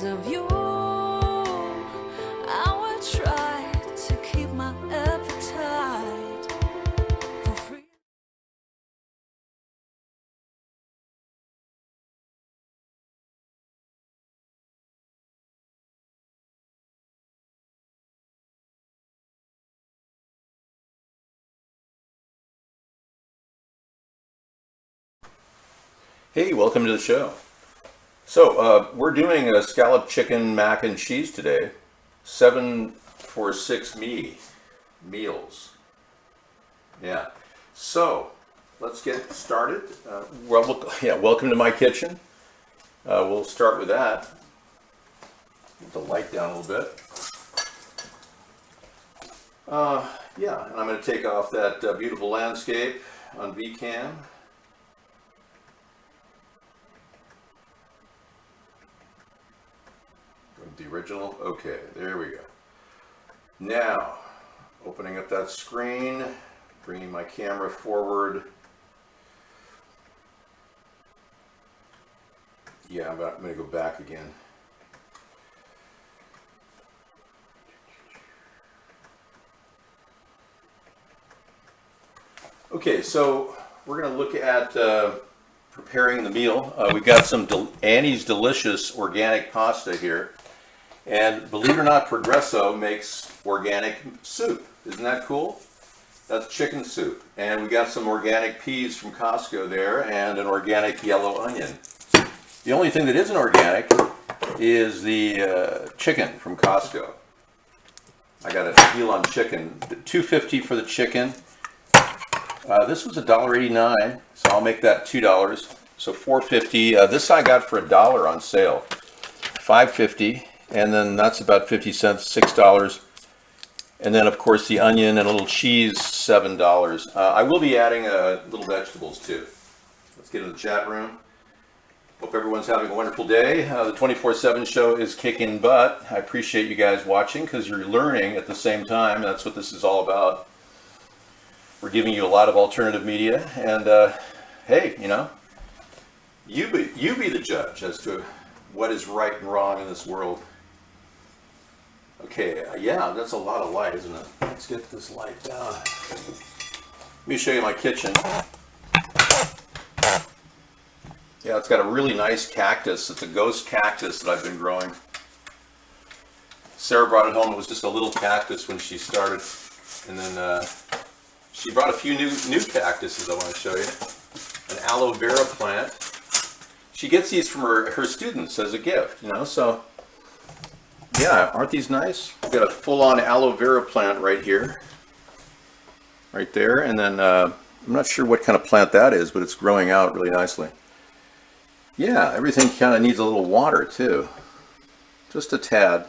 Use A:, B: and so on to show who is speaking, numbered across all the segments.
A: of you. I will try to keep my appetite for free.
B: Hey, welcome to the show. So, we're doing a scallop chicken mac and cheese today. 7 for 6 meals. Yeah. So, let's get started. Welcome to my kitchen. We'll start with that. Get the light down a little bit. Yeah, and I'm going to take off that beautiful landscape on VCam. The original. Okay, there we go. Now, opening up that screen, bringing my camera forward. Yeah, I'm going to go back again. Okay, so we're going to look at preparing the meal. We've got some Annie's Delicious organic pasta here. And believe it or not, Progresso makes organic soup. Isn't that cool? That's chicken soup. And we got some organic peas from Costco there and an organic yellow onion. The only thing that isn't organic is the chicken from Costco. I got a deal on chicken. $2.50 for the chicken. This was $1.89, so I'll make that $2. So $4.50. This I got for $1 on sale. $5.50. And then that's about 50 cents, $6. And then, of course, the onion and a little cheese, $7. I will be adding little vegetables, too. Let's get in the chat room. Hope everyone's having a wonderful day. The 24/7 show is kicking butt. I appreciate you guys watching because you're learning at the same time. That's what this is all about. We're giving you a lot of alternative media. And, hey, you be the judge as to what is right and wrong in this world. Okay, yeah, that's a lot of light, isn't it? Let's get this light down. Let me show you my kitchen. Yeah, it's got a really nice cactus. It's a ghost cactus that I've been growing. Sarah brought it home. It was just a little cactus when she started. And then she brought a few new cactuses I want to show you. An aloe vera plant. She gets these from her students as a gift, so... Yeah, aren't these nice? We've got a full-on aloe vera plant right here. Right there. And then, I'm not sure what kind of plant that is, but it's growing out really nicely. Yeah, everything kind of needs a little water, too. Just a tad.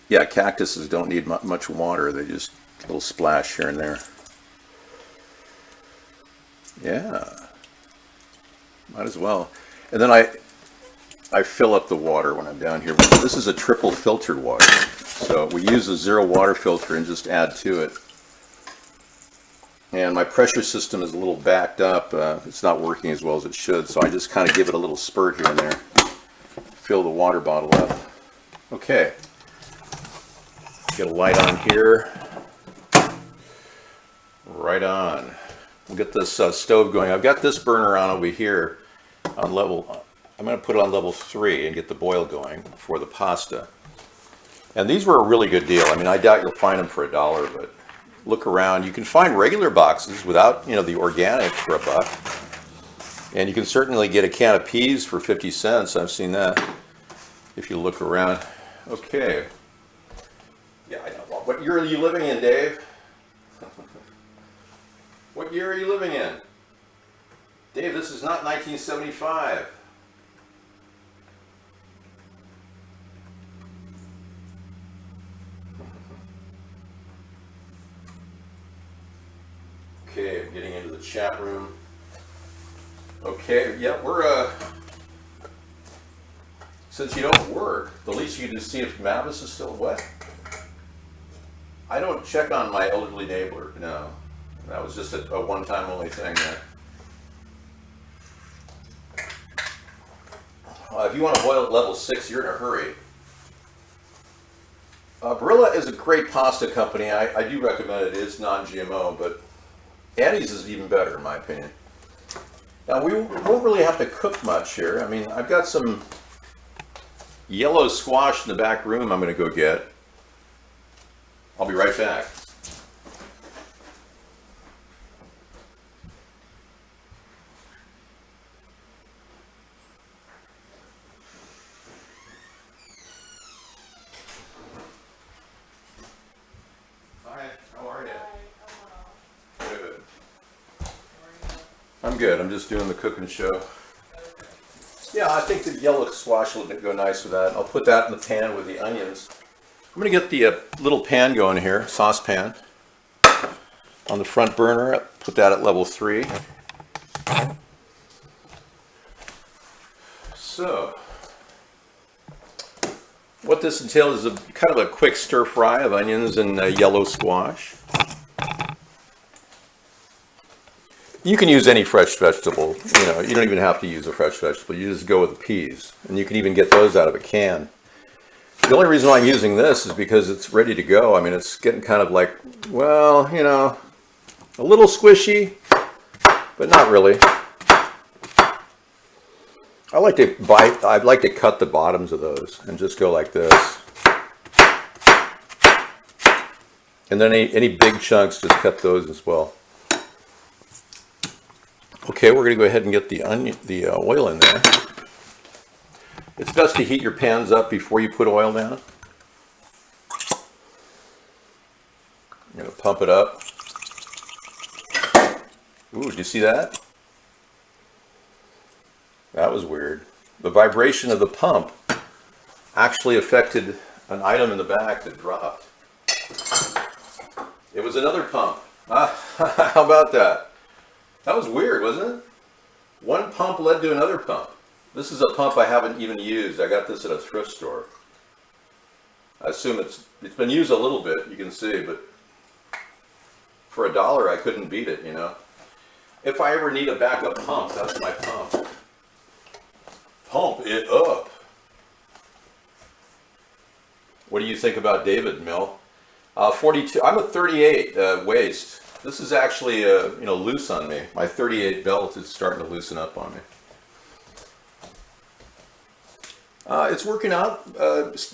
B: Yeah, cactuses don't need much water. They just a little splash here and there. Yeah. Might as well. And then I fill up the water when I'm down here. This is a triple filtered water. So we use a zero water filter and just add to it. And my pressure system is a little backed up. It's not working as well as it should. So I just kind of give it a little spurt here and there. Fill the water bottle up. Okay. Get a light on here. Right on. We'll get this stove going. I've got this burner on over here on level... I'm going to put it on level 3 and get the boil going for the pasta. And these were a really good deal. I mean, I doubt you'll find them for $1, but look around. You can find regular boxes without, the organic for $1. And you can certainly get a can of peas for 50 cents. I've seen that if you look around. Okay. Yeah, I know. What year are you living in, Dave? What year are you living in? Dave, this is not 1975. Okay, I'm getting into the chat room. Okay, yeah, we're, since you don't work, the least you can do is see if Mavis is still wet. I don't check on my elderly neighbor, no. That was just a one-time only thing there. if you want to boil at level 6, you're in a hurry. Barilla is a great pasta company. I do recommend it. It is non-GMO, but Annie's is even better in my opinion. Now we won't really have to cook much here. I mean, I've got some yellow squash in the back room I'm going to go get. I'll be right back. Hi, how are you? Good. I'm good. I'm just doing the cooking show. Yeah, I think the yellow squash will go nice with that. I'll put that in the pan with the onions. I'm going to get the little pan going here, saucepan. On the front burner, put that at level 3. So, what this entails is kind of a quick stir fry of onions and yellow squash. You can use any fresh vegetable. You know, you don't even have to use a fresh vegetable. You just go with the peas, and you can even get those out of a can. The only reason why I'm using this is because it's ready to go. I mean, it's getting kind of like, well, you know, a little squishy, but not really. I like to bite. I'd like to cut the bottoms of those and just go like this. And then any big chunks, just cut those as well. Okay, we're going to go ahead and get the oil in there. It's best to heat your pans up before you put oil down. I'm going to pump it up. Ooh, did you see that? That was weird. The vibration of the pump actually affected an item in the back that dropped. It was another pump. How about that? That was weird, wasn't it? One pump led to another pump. This is a pump I haven't even used. I got this at a thrift store. I assume it's been used a little bit, you can see, but for $1 I couldn't beat it, you know. If I ever need a backup pump, that's my pump. Pump it up. What do you think about David, Mill? 42. I'm a 38 waist. This is actually loose on me. My 38 belt is starting to loosen up on me. It's working out.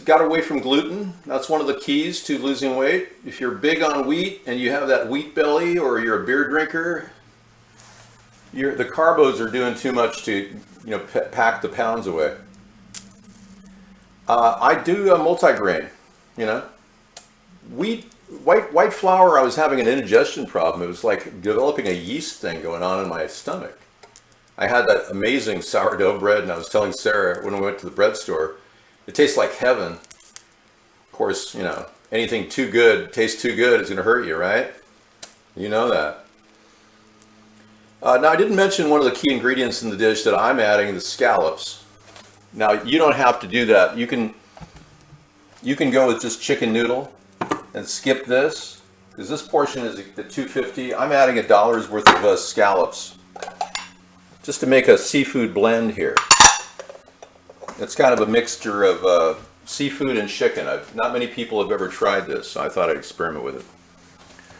B: Got away from gluten. That's one of the keys to losing weight. If you're big on wheat and you have that wheat belly, or you're a beer drinker, the carbos are doing too much to pack the pounds away. I do multigrain. White flour, I was having an indigestion problem. It was like developing a yeast thing going on in my stomach. I had that amazing sourdough bread, and I was telling Sarah when we went to the bread store, it tastes like heaven. Of course, anything too good, tastes too good, is going to hurt you, right? You know that. Now, I didn't mention one of the key ingredients in the dish that I'm adding, the scallops. Now, you don't have to do that. You can go with just chicken noodle and skip this, because this portion is the $2.50. I'm adding $1 worth of scallops just to make a seafood blend here. It's kind of a mixture of seafood and chicken. Not many people have ever tried this, so I thought I'd experiment with it.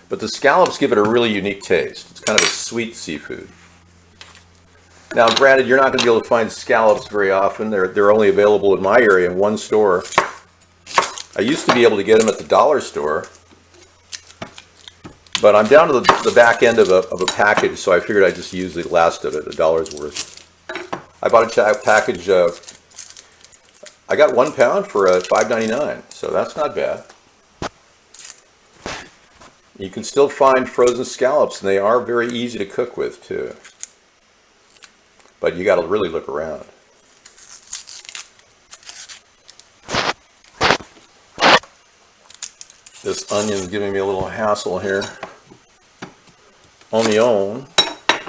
B: But the scallops give it a really unique taste. It's kind of a sweet seafood. Now, granted, you're not going to be able to find scallops very often. They're only available in my area in one store. I used to be able to get them at the dollar store, but I'm down to the back end of a package, so I figured I'd just use the last of it, $1 worth. I bought a package. I got 1 pound for $5.99, so that's not bad. You can still find frozen scallops, and they are very easy to cook with too. But you got to really look around. This onion's giving me a little hassle here. Onion.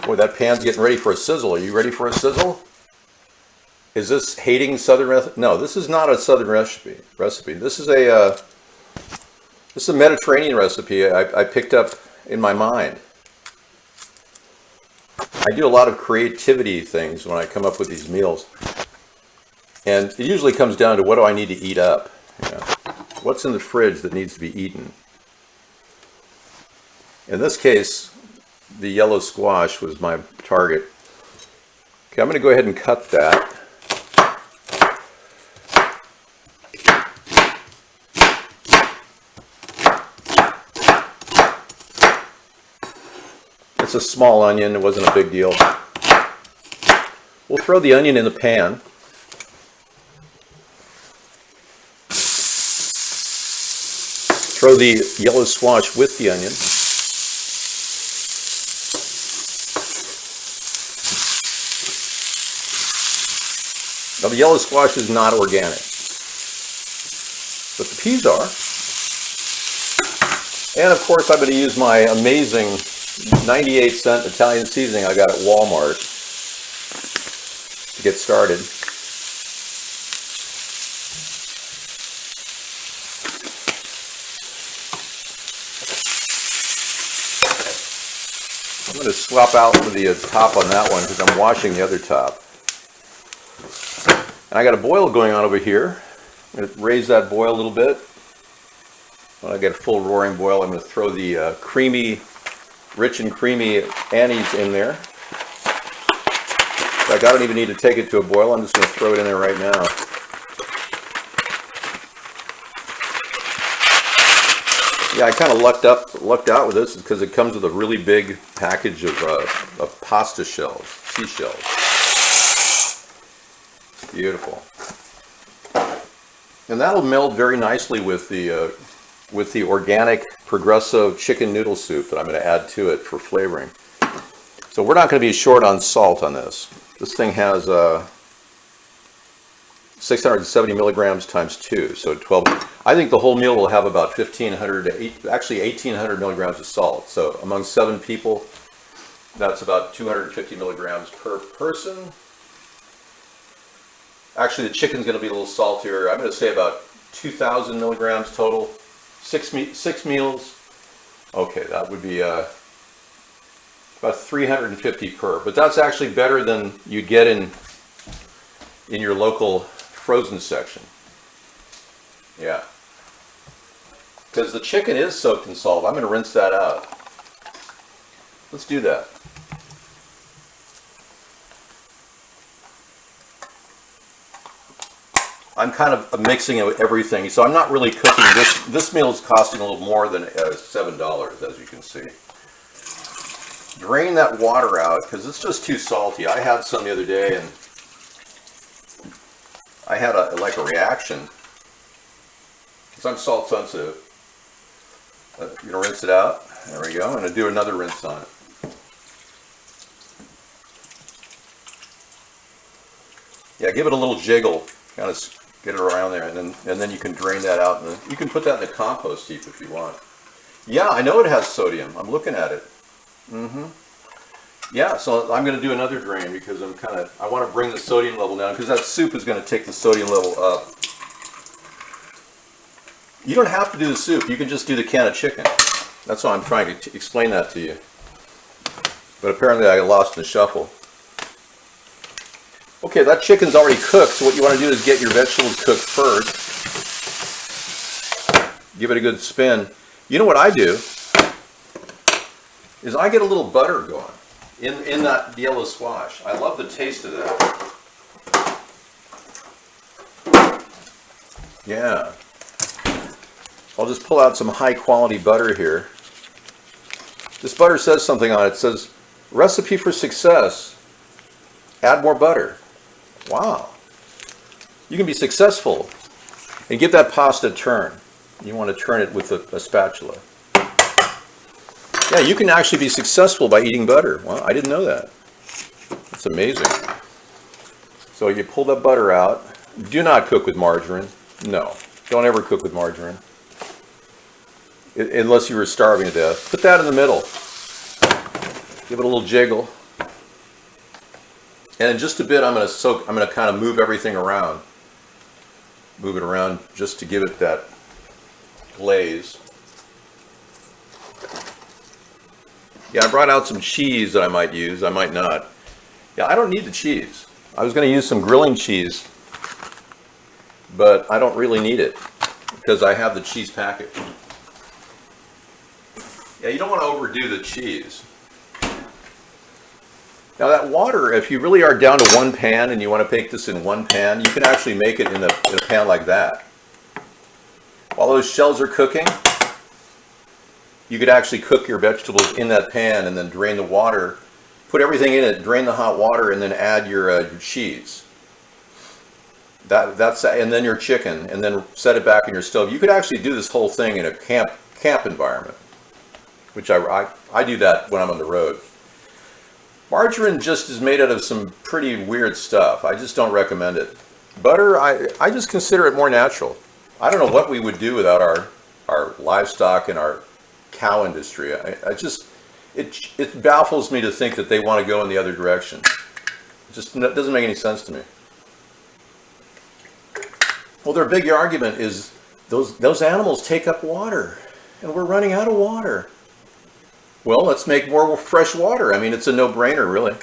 B: Boy, that pan's getting ready for a sizzle. Are you ready for a sizzle? Is this hating Southern recipe? No, this is not a Southern recipe. This is a Mediterranean recipe I picked up in my mind. I do a lot of creativity things when I come up with these meals. And it usually comes down to what do I need to eat up? You know, what's in the fridge that needs to be eaten? In this case, the yellow squash was my target. Okay, I'm going to go ahead and cut that. It's a small onion, it wasn't a big deal. We'll throw the onion in the pan. Throw the yellow squash with the onion. Now the yellow squash is not organic, but the peas are. And of course I'm going to use my amazing 98-cent Italian seasoning I got at Walmart to get started. I'm going to swap out for the top on that one because I'm washing the other top. And I got a boil going on over here. I'm going to raise that boil a little bit. When I get a full roaring boil, I'm going to throw the rich and creamy anise in there. In fact, I don't even need to take it to a boil. I'm just going to throw it in there right now. Yeah, I kind of lucked out with this because it comes with a really big package of pasta shells, seashells. Beautiful. And that'll meld very nicely with the organic Progresso chicken noodle soup that I'm going to add to it for flavoring. So we're not going to be short on salt on this. This thing has 670 milligrams times 2, so 12. I think the whole meal will have about 1,500 to actually 1,800 milligrams of salt. So among 7 people, that's about 250 milligrams per person. Actually, the chicken's going to be a little saltier. I'm going to say about 2,000 milligrams total. 6 meals. Okay, that would be about 350 per. But that's actually better than you get in your local frozen section. Yeah. Because the chicken is soaked in salt. I'm going to rinse that out. Let's do that. I'm kind of mixing it with everything, so I'm not really cooking. This meal is costing a little more than $7, as you can see. Drain that water out, because it's just too salty. I had some the other day, and I had a reaction, because I'm salt sensitive. You're going to rinse it out. There we go. I'm going to do another rinse on it. Yeah, give it a little jiggle, kind of get it around there, and then you can drain that out, and you can put that in the compost heap if you want. Yeah, I know it has sodium. I'm looking at it. Yeah, so I'm going to do another drain because I want to bring the sodium level down because that soup is going to take the sodium level up. You don't have to do the soup. You can just do the can of chicken. That's why I'm trying to explain that to you. But apparently I got lost in the shuffle. Okay, that chicken's already cooked, so what you want to do is get your vegetables cooked first. Give it a good spin. You know what I do? Is I get a little butter going in that yellow squash. I love the taste of that. Yeah. I'll just pull out some high quality butter here. This butter says something on it. It says, recipe for success, add more butter. Wow. You can be successful and give that pasta a turn. You want to turn it with a spatula. Yeah, you can actually be successful by eating butter. Well, I didn't know that. That's amazing. So you pull that butter out. Do not cook with margarine. No, don't ever cook with margarine. Unless you were starving to death. Put that in the middle. Give it a little jiggle. And in just a bit, I'm going to kind of move everything around. Move it around just to give it that glaze. Yeah, I brought out some cheese that I might use. I might not. Yeah, I don't need the cheese. I was going to use some grilling cheese but I don't really need it because I have the cheese packet. Yeah, you don't want to overdo the cheese. Now that water, if you really are down to one pan and you want to make this in one pan, you can actually make it in a pan like that. While those shells are cooking, you could actually cook your vegetables in that pan and then drain the water, put everything in it, drain the hot water, and then add your cheese. And then your chicken, and then set it back in your stove. You could actually do this whole thing in a camp environment, which I do that when I'm on the road. Margarine just is made out of some pretty weird stuff. I just don't recommend it. Butter, I just consider it more natural. I don't know what we would do without our livestock and our cow industry. It baffles me to think that they want to go in the other direction. It just doesn't make any sense to me. Well, their big argument is those animals take up water, and we're running out of water. Well, let's make more fresh water. I mean, it's a no-brainer, really.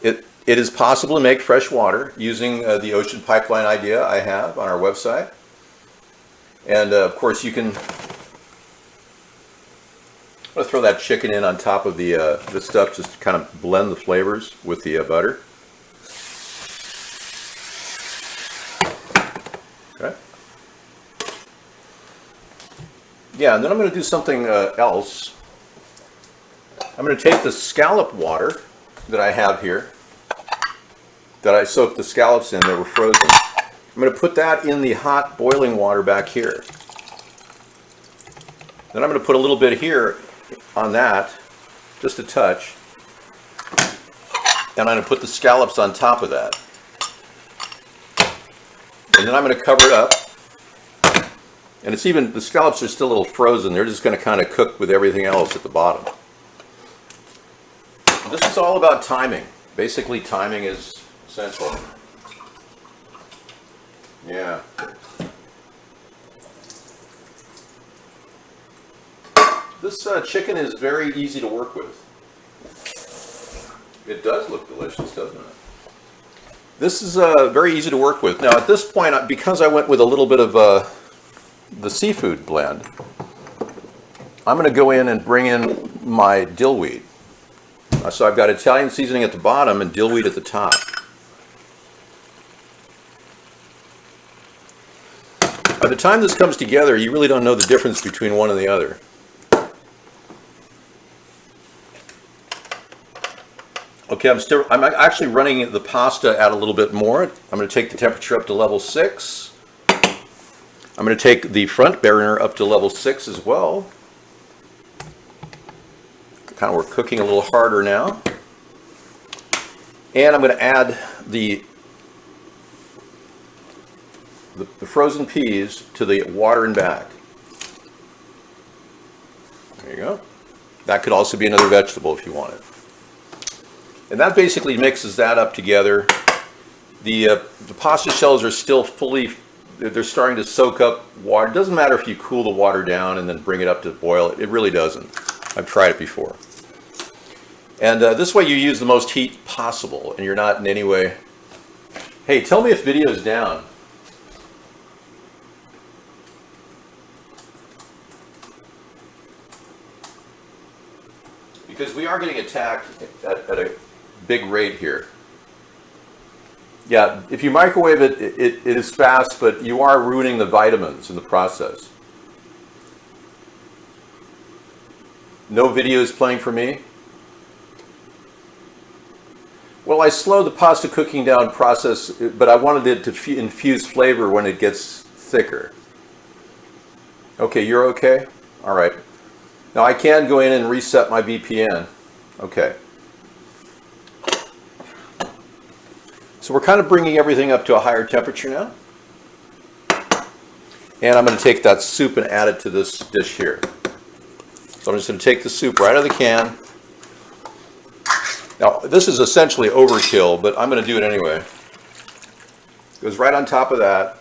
B: It is possible to make fresh water using the ocean pipeline idea I have on our website. And of course, you can. I'm going to throw that chicken in on top of the stuff, just to kind of blend the flavors with the butter. Okay. Yeah, and then I'm going to do something else. I'm going to take the scallop water that I have here, that I soaked the scallops in that were frozen. I'm going to put that in the hot boiling water back here. Then I'm going to put a little bit here on that, just a touch. And I'm going to put the scallops on top of that. And then I'm going to cover it up. And the scallops are still a little frozen. They're just going to kind of cook with everything else at the bottom. This is all about timing. Basically, timing is essential. Yeah. This chicken is very easy to work with. It does look delicious, doesn't it? This is very easy to work with. Now, at this point, because I went with a little bit of the seafood blend, I'm going to go in and bring in my dill weed. So I've got Italian seasoning at the bottom and dill weed at the top. By the time this comes together, you really don't know the difference between one and the other. Okay, I'm actually running the pasta at a little bit more. I'm going to take the temperature up to level 6. I'm going to take the front burner up to level 6 as well. Kind of we're cooking a little harder now. And I'm going to add the frozen peas to the water and back. There you go. That could also be another vegetable if you want it. And that basically mixes that up together. The pasta shells are still they're starting to soak up water. It doesn't matter if you cool the water down and then bring it up to boil. It really doesn't. I've tried it before. And this way you use the most heat possible and you're not in any way... Hey, tell me if video is down. Because we are getting attacked at a big rate here. Yeah, if you microwave it, it is fast, but you are ruining the vitamins in the process. No video is playing for me. Well, I slowed the pasta cooking down process, but I wanted it to infuse flavor when it gets thicker. Okay, you're okay? All right. Now I can go in and reset my VPN. Okay. So we're kind of bringing everything up to a higher temperature now. And I'm going to take that soup and add it to this dish here. So I'm just going to take the soup right out of the can. Now, this is essentially overkill, but I'm going to do it anyway. It goes right on top of that.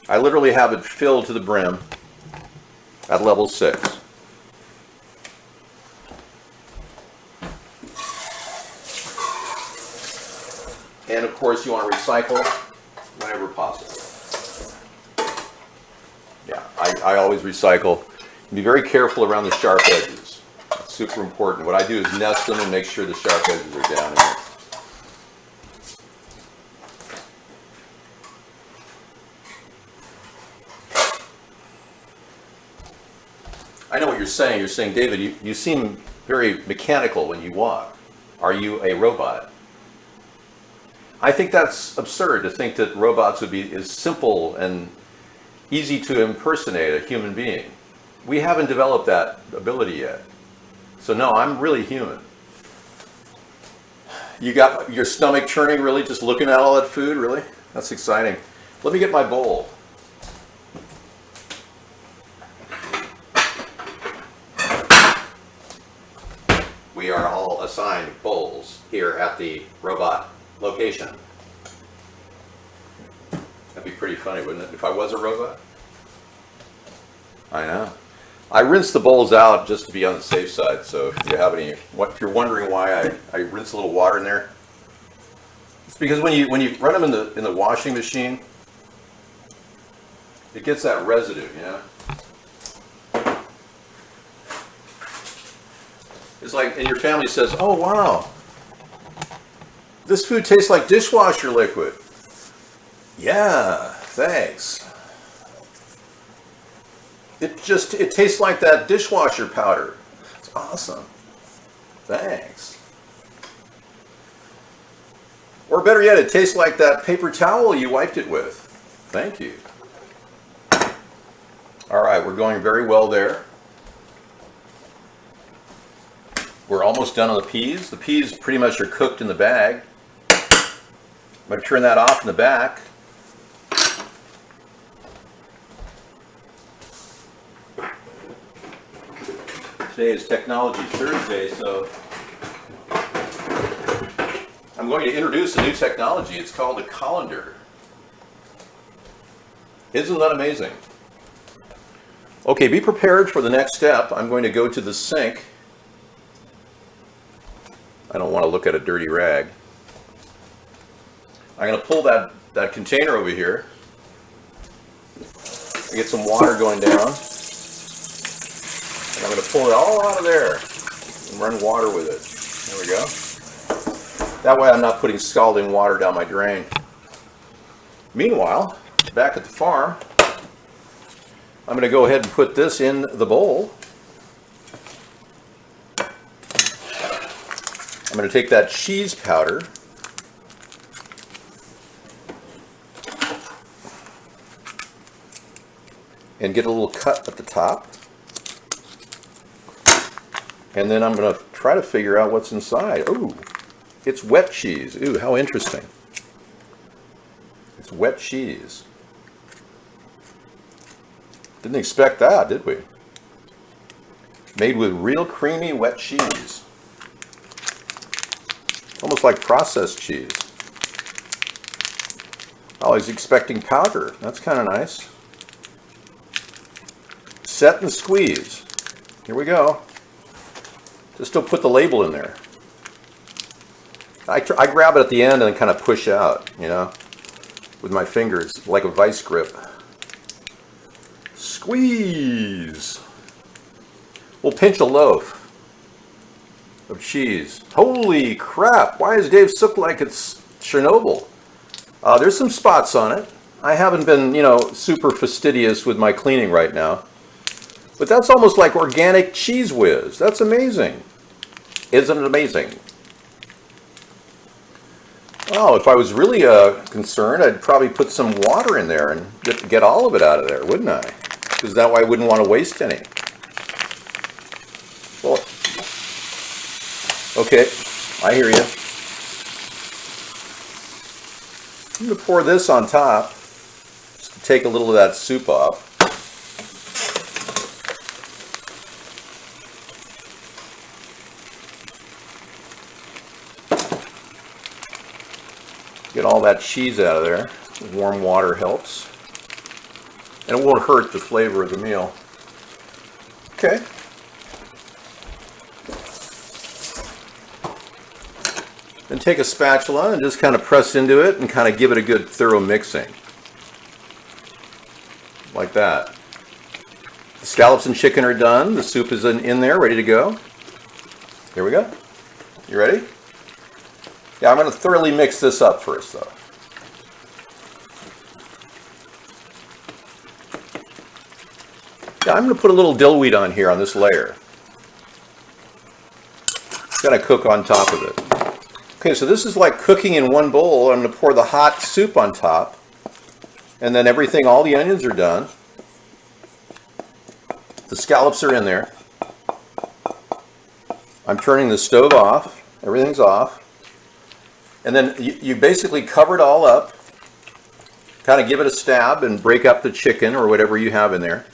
B: I literally have it filled to the brim at level 6. And of course, you want to recycle. whenever possible. Yeah, I always recycle. Be very careful around the sharp edges. It's super important. What I do is nest them and make sure the sharp edges are down in there. I know what you're saying. You're saying, David, you seem very mechanical when you walk. Are you a robot? I think that's absurd to think that robots would be as simple and easy to impersonate a human being. We haven't developed that ability yet. So no, I'm really human. You got your stomach churning, really, just looking at all that food, really? That's exciting. Let me get my bowl. We are all assigned bowls here at the robot location. That'd be pretty funny, wouldn't it, if I was a robot? I know. I rinse the bowls out just to be on the safe side, so if you have any, if you're wondering why I rinse a little water in there, it's because when you run them in the washing machine, it gets that residue, you know? It's like, and your family says, oh wow, this food tastes like dishwasher liquid. Yeah, thanks. It tastes like that dishwasher powder. It's awesome. Thanks. Or better yet, it tastes like that paper towel you wiped it with. Thank you. All right, we're going very well there. We're almost done on the peas. The peas pretty much are cooked in the bag. I'm going to turn that off in the back. Today is Technology Thursday, so I'm going to introduce a new technology. It's called a colander. Isn't that amazing? Okay, be prepared for the next step. I'm going to go to the sink. I don't want to look at a dirty rag. I'm going to pull that container over here. I get some water going down. And I'm going to pull it all out of there and run water with it. There we go. That way I'm not putting scalding water down my drain. Meanwhile, back at the farm, I'm going to go ahead and put this in the bowl. I'm going to take that cheese powder and get a little cut at the top. And then I'm going to try to figure out what's inside. Ooh, it's wet cheese. Ooh, how interesting. It's wet cheese. Didn't expect that, did we? Made with real creamy wet cheese. Almost like processed cheese. I was expecting powder. That's kind of nice. Set and squeeze. Here we go. Just don't put the label in there. I grab it at the end and kind of push out, you know, with my fingers, like a vice grip. Squeeze. We'll pinch a loaf of cheese. Holy crap, why does Dave look like it's Chernobyl? There's some spots on it. I haven't been, you know, super fastidious with my cleaning right now. But that's almost like organic cheese whiz. That's amazing. Isn't it amazing? Oh, if I was really concerned, I'd probably put some water in there and get all of it out of there, wouldn't I? Because that way I wouldn't want to waste any. Well, okay, I hear you. I'm going to pour this on top, just to take a little of that soup off. Get all that cheese out of there. Warm water helps. And it won't hurt the flavor of the meal. Okay. Then take a spatula and just kind of press into it and kind of give it a good thorough mixing. Like that. The scallops and chicken are done. The soup is in there, ready to go. Here we go. You ready? Yeah, I'm going to thoroughly mix this up first, though. Yeah, I'm going to put a little dill weed on here on this layer. Going to cook on top of it. Okay, so this is like cooking in one bowl. I'm going to pour the hot soup on top. And then everything, all the onions are done. The scallops are in there. I'm turning the stove off. Everything's off. And then you basically cover it all up. Kind of give it a stab and break up the chicken or whatever you have in there.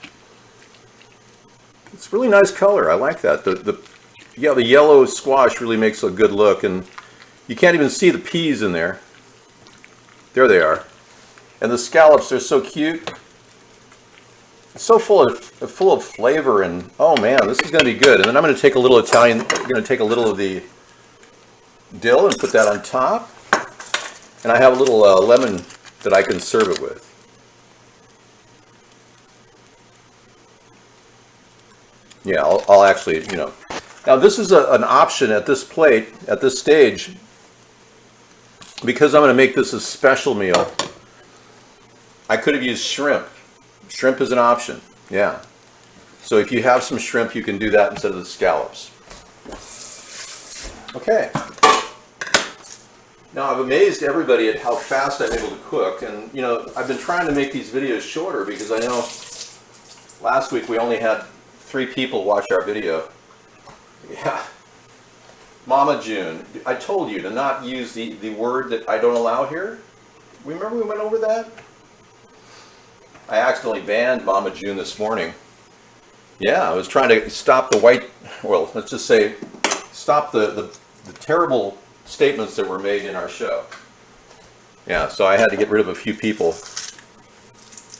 B: It's really nice color. I like that. The yellow squash really makes a good look, and you can't even see the peas in there. There they are. And the scallops, they're so cute. It's so full of flavor, and oh man, this is going to be good. And then I'm going to take a little I'm going to take a little of the dill and put that on top. And I have a little lemon that I can serve it with. Yeah, I'll actually, Now this is an option at this plate, at this stage, because I'm going to make this a special meal. I could have used shrimp. Shrimp is an option, yeah. So if you have some shrimp, you can do that instead of the scallops. Okay. Now I've amazed everybody at how fast I'm able to cook, and I've been trying to make these videos shorter because I know last week we only had 3 people watch our video. Yeah. Mama June, I told you to not use the word that I don't allow here. Remember we went over that? I accidentally banned Mama June this morning. Yeah, I was trying to stop let's just say, stop the terrible statements that were made in our show. Yeah, so I had to get rid of a few people.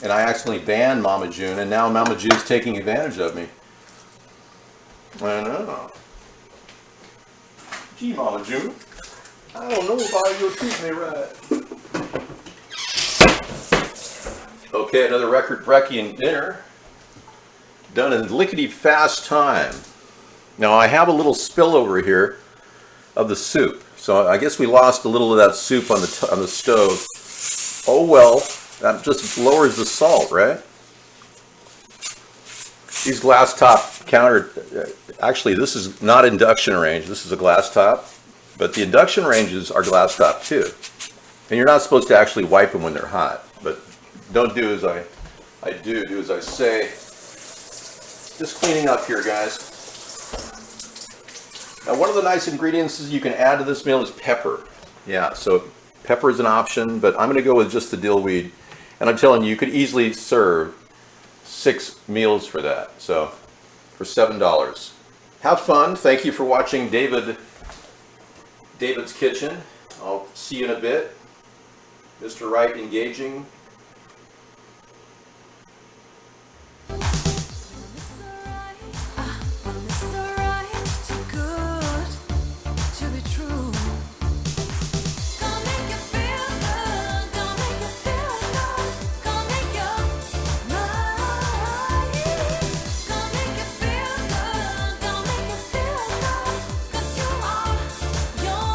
B: And I accidentally banned Mama June, and now Mama June's taking advantage of me. I know. Gee, Mama June, I don't know if you'll treat me right. Okay, another record-breaking dinner. Done in lickety-fast time. Now I have a little spillover here of the soup. So I guess we lost a little of that soup on the stove. Oh well, that just lowers the salt, right? These glass top counter, actually this is not induction range, this is a glass top, but the induction ranges are glass top too. And you're not supposed to actually wipe them when they're hot, but don't do as I do as I say. Just cleaning up here, guys. Now one of the nice ingredients you can add to this meal is pepper. Yeah, so pepper is an option, but I'm going to go with just the dill weed. And I'm telling you, you could easily serve 6 meals for that, so for $7. Have fun. Thank you for watching David's Kitchen. I'll see you in a bit. Mr. Wright engaging.